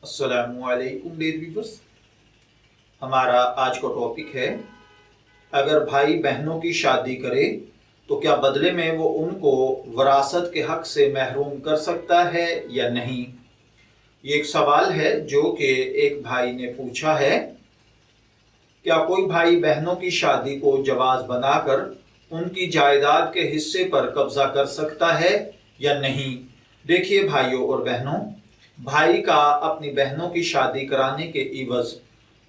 अस्सलामु अलैकुम dear viewers. हमारा आज का टॉपिक है, अगर भाई बहनों की शादी करे तो क्या बदले में वो उनको वरासत के हक से महरूम कर सकता है या नहीं। ये एक सवाल है जो कि एक भाई ने पूछा है। क्या कोई भाई बहनों की शादी को जवाज बनाकर उनकी जायदाद के हिस्से पर कब्जा कर सकता है या नहीं। देखिए भाइयों और बहनों, भाई का अपनी बहनों की शादी कराने के इवज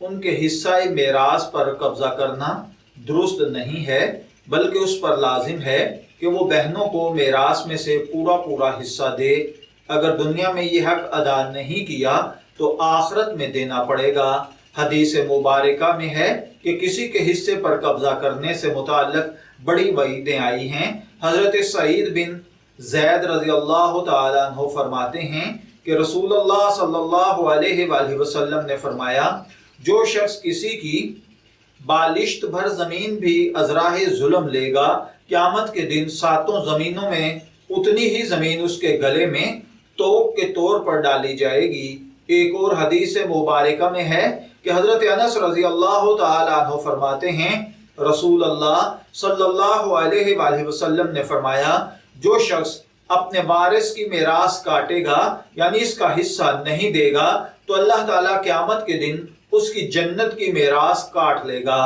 उनके हिस्सा मेरास पर कब्जा करना दुरुस्त नहीं है, बल्कि उस पर लाजिम है कि वो बहनों को मेरास में से पूरा पूरा हिस्सा दे। अगर दुनिया में ये हक अदा नहीं किया तो आखिरत में देना पड़ेगा। हदीस मुबारका में है कि किसी के हिस्से पर कब्जा करने से मुताल्लिक बड़ी वईदें आई हैं। हजरत सईद बिन ज़ैद रज़ी अल्लाह तआला अन्हु फरमाते हैं कि रसूलुल्लाह सल्लल्लाहु अलैहि वसल्लम ने फरमाया, जो शख्स किसी की बालिश्त भर जमीन भी अजराह जुल्म लेगा, क़यामत के दिन सातों जमीनों में उतनी ही जमीन उसके गले में तोप के तौर पर डाली जाएगी। एक और हदीस मुबारका में है कि हजरत अनस रज़ी अल्लाह तआला अन्हु फरमाते हैं, रसूलुल्लाह सल्लल्लाहु अलैहि वसल्लम ने फरमाया, जो शख्स अपने वारिस की मेरास काटेगा यानी इसका हिस्सा नहीं देगा तो अल्लाह ताला क़यामत के दिन उसकी जन्नत की मेरास काट लेगा।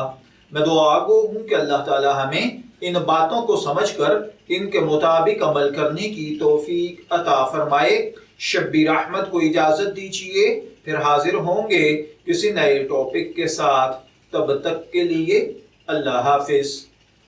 मैं दुआ गो हूँ कि अल्लाह ताला हमें इन बातों को समझकर इनके मुताबिक अमल करने की तौफीक अता फरमाए। शब्बीर अहमद को इजाज़त दीजिए, फिर हाजिर होंगे किसी नए टॉपिक के साथ। तब तक के लिए अल्लाह हाफिज़।